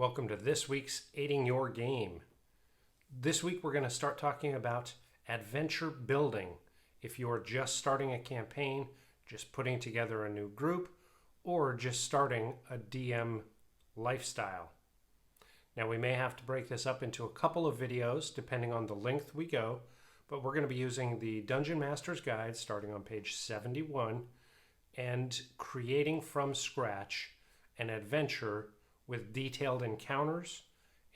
Welcome to this week's Aiding Your Game. This week we're going to start talking about adventure building. If you're just starting a campaign, just putting together a new group, or just starting a DM lifestyle. Now we may have to break this up into a couple of videos depending on the length we go, but we're going to be using the Dungeon Master's Guide starting on page 71 and creating from scratch an adventure with detailed encounters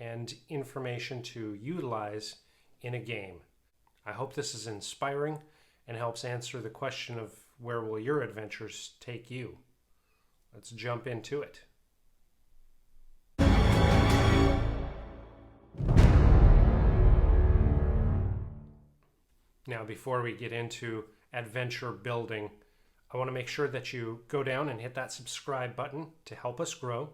and information to utilize in a game. I hope this is inspiring and helps answer the question of where will your adventures take you. Let's jump into it. Now, before we get into adventure building, I want to make sure that you go down and hit that subscribe button to help us grow.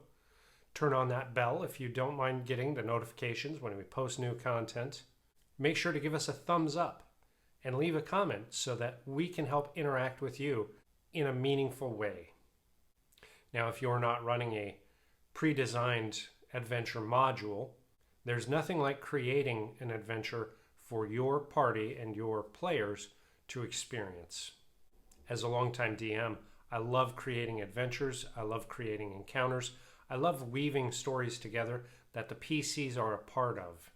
Turn on that bell if you don't mind getting the notifications when we post new content. Make sure to give us a thumbs up and leave a comment so that we can help interact with you in a meaningful way. Now, if you're not running a pre-designed adventure module, there's nothing like creating an adventure for your party and your players to experience. As a longtime DM, I love creating adventures. I love creating encounters. I love weaving stories together that the PCs are a part of.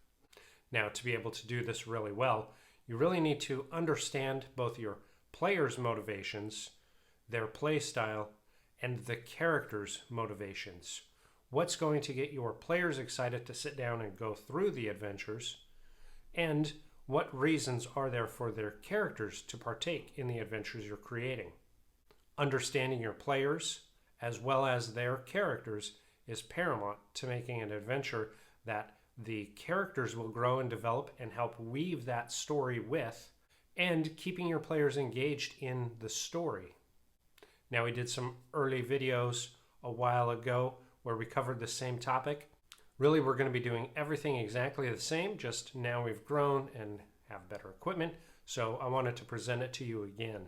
Now, to be able to do this really well, you really need to understand both your players' motivations, their play style, and the characters' motivations. What's going to get your players excited to sit down and go through the adventures, and what reasons are there for their characters to partake in the adventures you're creating? Understanding your players as well as their characters is paramount to making an adventure that the characters will grow and develop and help weave that story with, and keeping your players engaged in the story. Now, we did some early videos a while ago where we covered the same topic. Really, we're going to be doing everything exactly the same, just now we've grown and have better equipment, so I wanted to present it to you again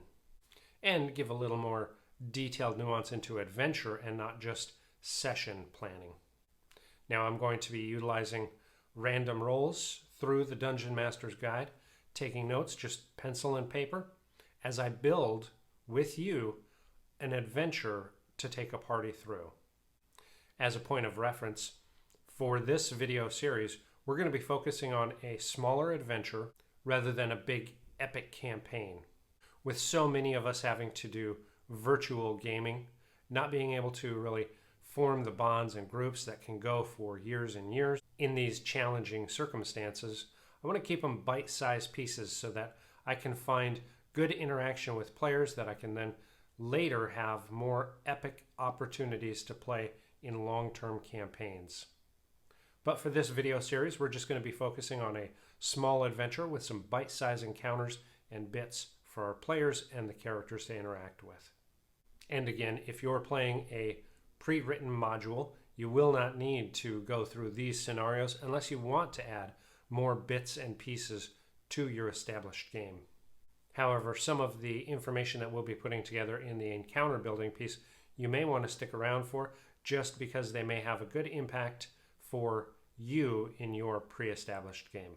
and give a little more detailed nuance into adventure and not just session planning. Now I'm going to be utilizing random rolls through the Dungeon Master's Guide, taking notes, just pencil and paper, as I build with you an adventure to take a party through. As a point of reference, for this video series, we're going to be focusing on a smaller adventure rather than a big epic campaign. With so many of us having to do virtual gaming, not being able to really form the bonds and groups that can go for years and years in these challenging circumstances, I want to keep them bite-sized pieces so that I can find good interaction with players that I can then later have more epic opportunities to play in long-term campaigns. But for this video series, we're just going to be focusing on a small adventure with some bite-sized encounters and bits for our players and the characters to interact with. And again, if you're playing a pre-written module, you will not need to go through these scenarios unless you want to add more bits and pieces to your established game. However, some of the information that we'll be putting together in the encounter building piece, you may want to stick around for just because they may have a good impact for you in your pre-established game.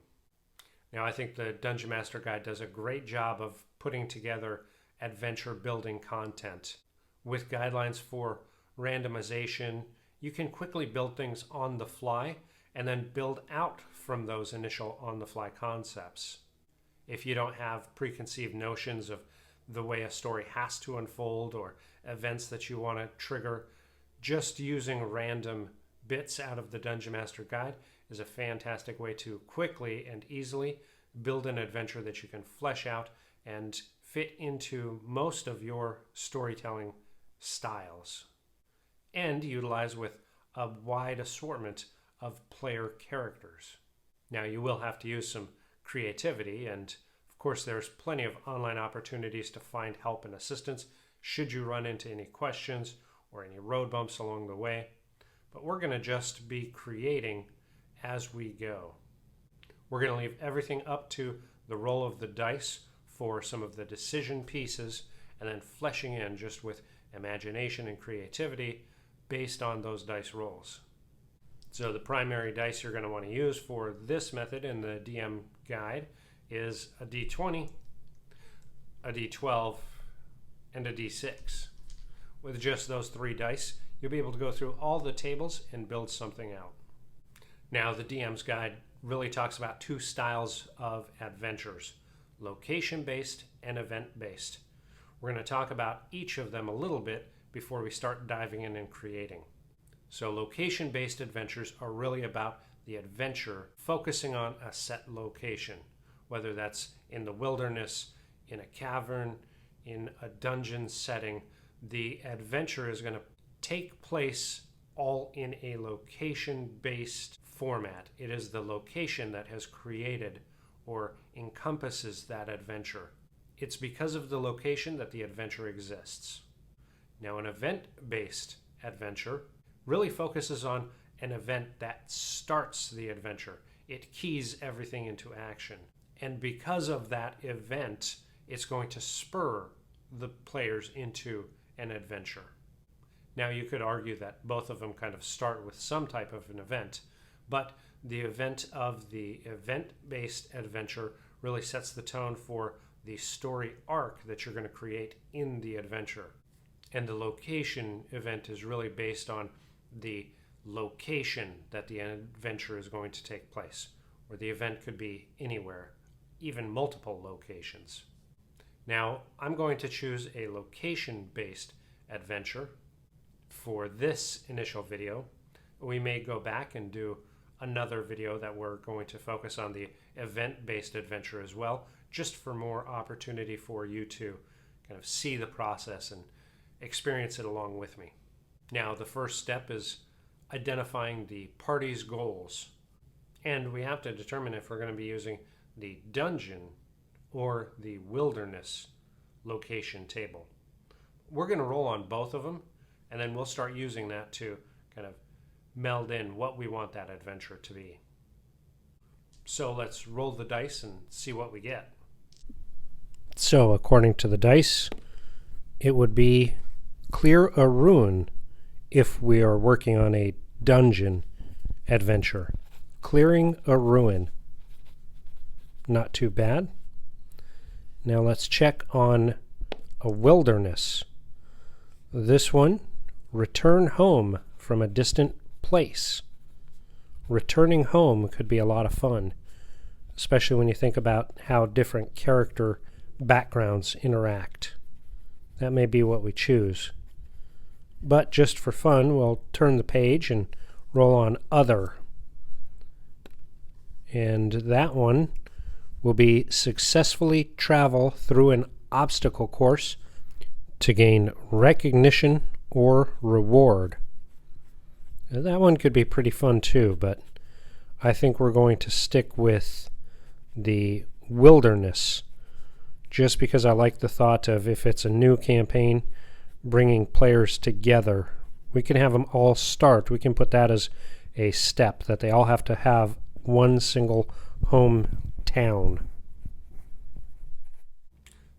Now, I think the Dungeon Master Guide does a great job of putting together adventure building content. With guidelines for randomization, you can quickly build things on the fly and then build out from those initial on-the-fly concepts. If you don't have preconceived notions of the way a story has to unfold or events that you want to trigger, just using random bits out of the Dungeon Master Guide is a fantastic way to quickly and easily build an adventure that you can flesh out and fit into most of your storytelling styles and utilize with a wide assortment of player characters. Now, you will have to use some creativity, and of course there's plenty of online opportunities to find help and assistance should you run into any questions or any road bumps along the way. But we're going to just be creating as we go. We're going to leave everything up to the roll of the dice for some of the decision pieces, and then fleshing in just with imagination and creativity based on those dice rolls. So the primary dice you're going to want to use for this method in the DM guide is a D20, a D12, and a D6. With just those 3 dice, you'll be able to go through all the tables and build something out. Now, the DM's guide really talks about 2 styles of adventures, location-based and event-based. We're going to talk about each of them a little bit before we start diving in and creating. So location-based adventures are really about the adventure focusing on a set location, whether that's in the wilderness, in a cavern, in a dungeon setting. The adventure is going to take place all in a location-based format. It is the location that has created or encompasses that adventure. It's because of the location that the adventure exists. Now, an event-based adventure really focuses on an event that starts the adventure. It keys everything into action. And because of that event, it's going to spur the players into an adventure. Now, you could argue that both of them kind of start with some type of an event, but the event of the event-based adventure really sets the tone for the story arc that you're going to create in the adventure. And the location event is really based on the location that the adventure is going to take place, or the event could be anywhere, even multiple locations. Now, I'm going to choose a location-based adventure for this initial video. We may go back and do another video that we're going to focus on the event-based adventure as well, just for more opportunity for you to kind of see the process and experience it along with me. Now, the first step is identifying the party's goals. And we have to determine if we're going to be using the dungeon or the wilderness location table. We're going to roll on both of them, and then we'll start using that to kind of meld in what we want that adventure to be. So let's roll the dice and see what we get. So according to the dice, it would be clear a ruin if we are working on a dungeon adventure. Clearing a ruin. Not too bad. Now let's check on a wilderness. This one, return home from a distant place. Returning home could be a lot of fun, especially when you think about how different character backgrounds interact. That may be what we choose. But just for fun, we'll turn the page and roll on other. And that one will be successfully travel through an obstacle course to gain recognition or reward. Now, that one could be pretty fun too, but I think we're going to stick with the wilderness just because I like the thought of, if it's a new campaign, bringing players together. We can have them all start. We can put that as a step, that they all have to have one single hometown.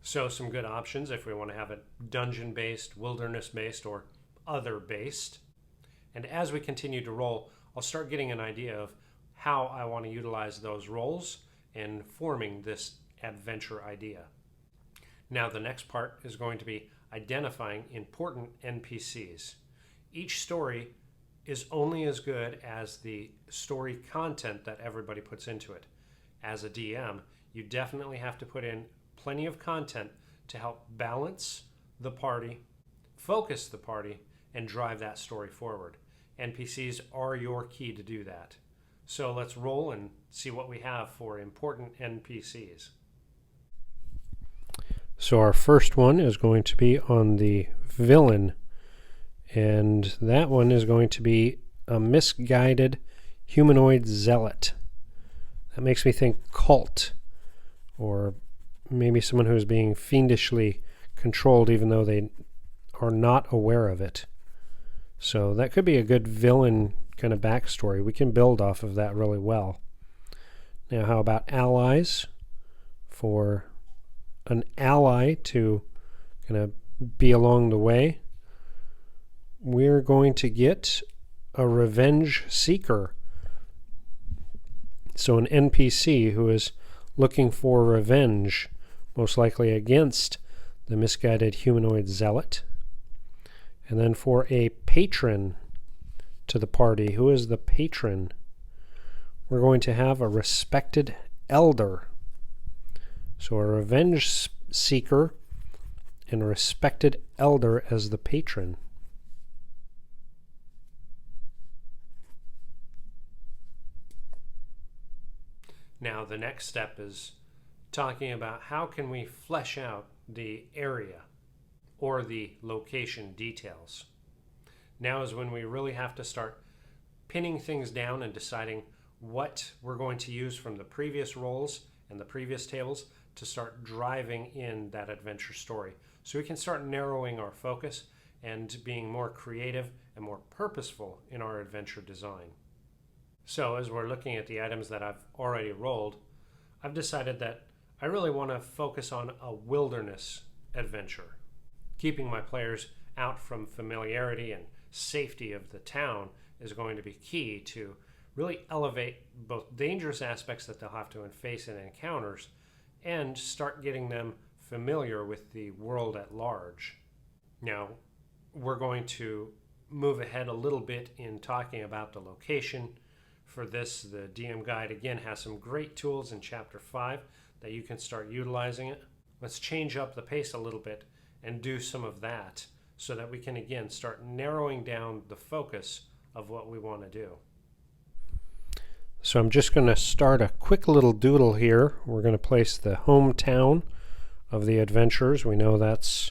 So some good options if we want to have it dungeon-based, wilderness-based, or other-based. And as we continue to roll, I'll start getting an idea of how I want to utilize those roles in forming this adventure idea. Now the next part is going to be identifying important NPCs. Each story is only as good as the story content that everybody puts into it. As a DM, you definitely have to put in plenty of content to help balance the party, focus the party, and drive that story forward. NPCs are your key to do that. So let's roll and see what we have for important NPCs. So our first one is going to be on the villain, and that one is going to be a misguided humanoid zealot. That makes me think cult, or maybe someone who is being fiendishly controlled even though they are not aware of it. So that could be a good villain kind of backstory. We can build off of that really well. Now, how about allies? For an ally to kind of be along the way, we're going to get a revenge seeker. So an NPC who is looking for revenge, most likely against the misguided humanoid zealot. And then for a patron to the party, who is the patron? We're going to have a respected elder. So a revenge seeker and a respected elder as the patron. Now the next step is talking about how can we flesh out the area or the location details. Now is when we really have to start pinning things down and deciding what we're going to use from the previous roles and the previous tables to start driving in that adventure story. So we can start narrowing our focus and being more creative and more purposeful in our adventure design. So as we're looking at the items that I've already rolled, I've decided that I really want to focus on a wilderness adventure. Keeping my players out from familiarity and safety of the town is going to be key to really elevate both dangerous aspects that they'll have to face in encounters and start getting them familiar with the world at large. Now, we're going to move ahead a little bit in talking about the location. For this, the DM guide again has some great tools in Chapter 5 that you can start utilizing it. Let's change up the pace a little bit and do some of that so that we can again start narrowing down the focus of what we want to do. So I'm just going to start a quick little doodle here. We're going to place the hometown of the adventurers. We know that's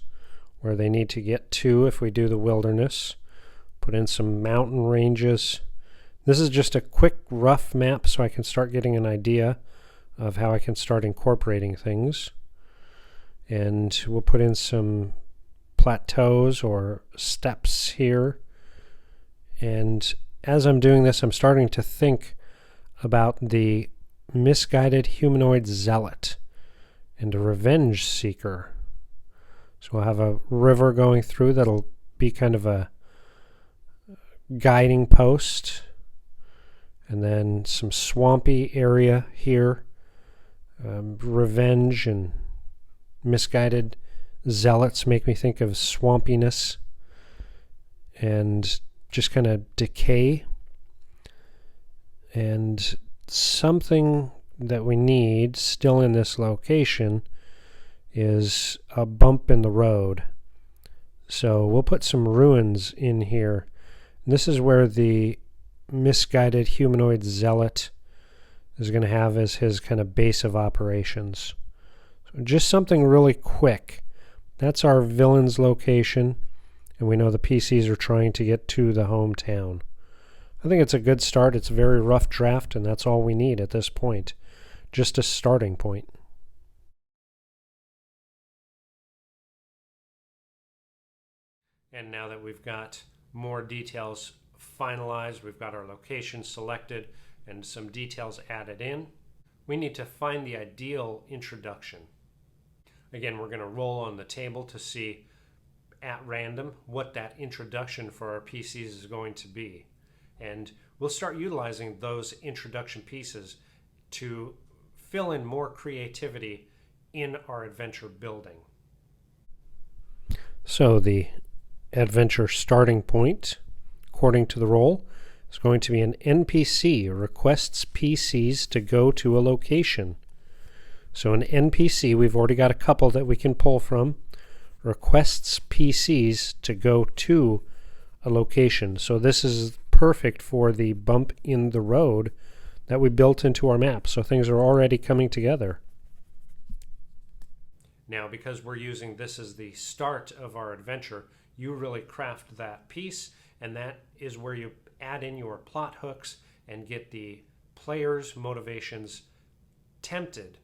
where they need to get to if we do the wilderness. Put in some mountain ranges. This is just a quick rough map so I can start getting an idea of how I can start incorporating things. And we'll put in some plateaus or steps here. And as I'm doing this, I'm starting to think about the misguided humanoid zealot and a revenge seeker. So we'll have a river going through that'll be kind of a guiding post. And then some swampy area here. Revenge and misguided zealots make me think of swampiness and just kind of decay. And something that we need still in this location is a bump in the road. So we'll put some ruins in here. And this is where the misguided humanoid zealot is going to have as his kind of base of operations. So just something really quick. That's our villain's location, and we know the PCs are trying to get to the hometown. I think it's a good start. It's a very rough draft, and that's all we need at this point. Just a starting point. And now that we've got more details finalized, we've got our location selected, and some details added in, we need to find the ideal introduction. Again, we're going to roll on the table to see at random what that introduction for our PCs is going to be. And we'll start utilizing those introduction pieces to fill in more creativity in our adventure building. So the adventure starting point, according to the role, is going to be an NPC requests PCs to go to a location. So an NPC, we've already got a couple that we can pull from, requests PCs to go to a location. So this is perfect for the bump in the road that we built into our map. So things are already coming together. Now, because we're using this as the start of our adventure, you really craft that piece, and that is where you add in your plot hooks and get the players' motivations tempted,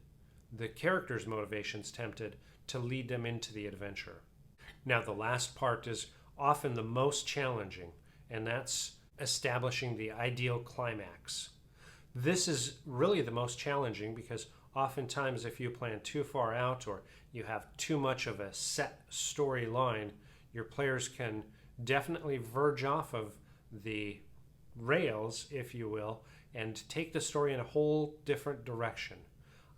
the characters' motivations tempted to lead them into the adventure. Now, the last part is often the most challenging, and that's establishing the ideal climax. This is really the most challenging because oftentimes if you plan too far out or you have too much of a set storyline, your players can definitely verge off of the rails, if you will, and take the story in a whole different direction.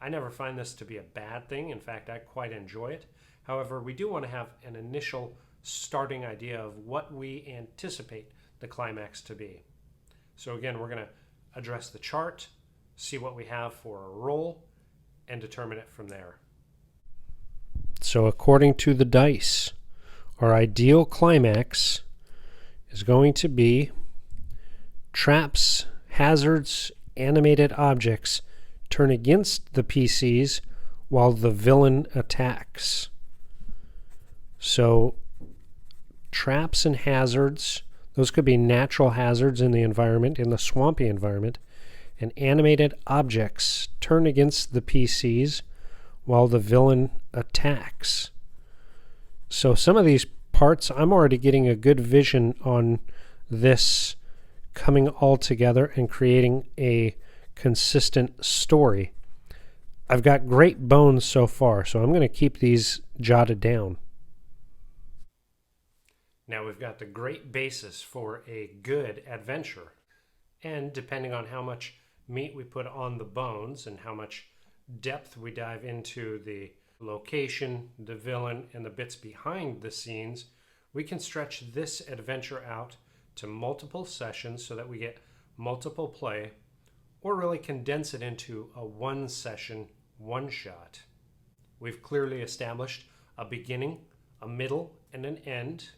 I never find this to be a bad thing. In fact, I quite enjoy it. However, we do want to have an initial starting idea of what we anticipate the climax to be. So again, we're going to address the chart, see what we have for a roll, and determine it from there. So according to the dice, our ideal climax is going to be traps, hazards, animated objects turn against the PCs while the villain attacks. So traps and hazards, those could be natural hazards in the environment, in the swampy environment, and animated objects turn against the PCs while the villain attacks. So some of these parts, I'm already getting a good vision on this coming all together and creating a consistent story. I've got great bones so far, so I'm going to keep these jotted down. Now we've got the great basis for a good adventure. And depending on how much meat we put on the bones and how much depth we dive into the location, the villain, and the bits behind the scenes, we can stretch this adventure out to multiple sessions so that we get multiple play, or really condense it into a one session, one shot. We've clearly established a beginning, a middle, and an end.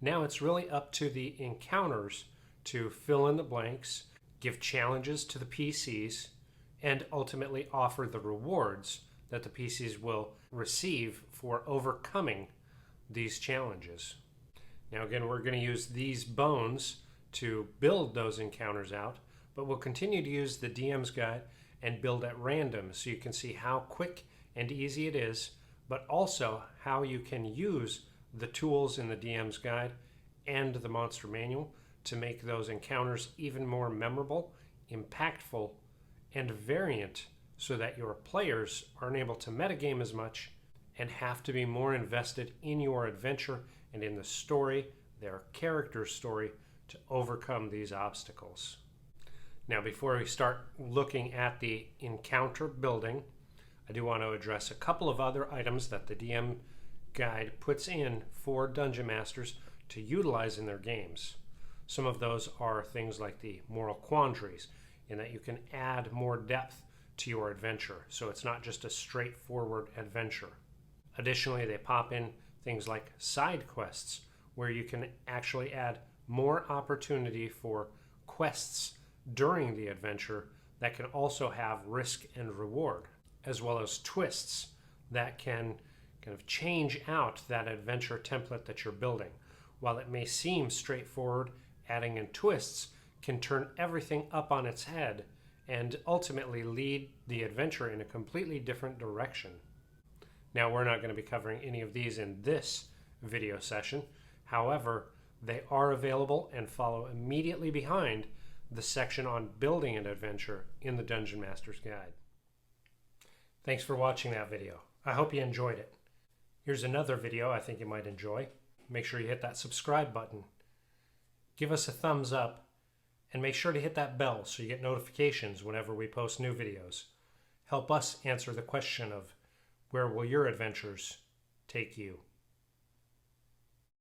Now it's really up to the encounters to fill in the blanks, give challenges to the PCs, and ultimately offer the rewards that the PCs will receive for overcoming these challenges. Now again, we're going to use these bones to build those encounters out, but we'll continue to use the DM's guide and build at random so you can see how quick and easy it is, but also how you can use the tools in the DM's guide and the monster manual to make those encounters even more memorable, impactful, and variant so that your players aren't able to metagame as much and have to be more invested in your adventure and in the story, their character's story, to overcome these obstacles. Now, before we start looking at the encounter building, I do want to address a couple of other items that the DM guide puts in for Dungeon Masters to utilize in their games. Some of those are things like the moral quandaries, in that you can add more depth to your adventure, so it's not just a straightforward adventure. Additionally, they pop in things like side quests, where you can actually add more opportunity for quests during the adventure that can also have risk and reward, as well as twists that can kind of change out that adventure template that you're building. While it may seem straightforward, adding in twists can turn everything up on its head and ultimately lead the adventure in a completely different direction. Now, we're not going to be covering any of these in this video session. However, they are available and follow immediately behind the section on building an adventure in the Dungeon Master's Guide. Thanks for watching that video. I hope you enjoyed it. Here's another video I think you might enjoy. Make sure you hit that subscribe button. Give us a thumbs up and make sure to hit that bell so you get notifications whenever we post new videos. Help us answer the question of, where will your adventures take you?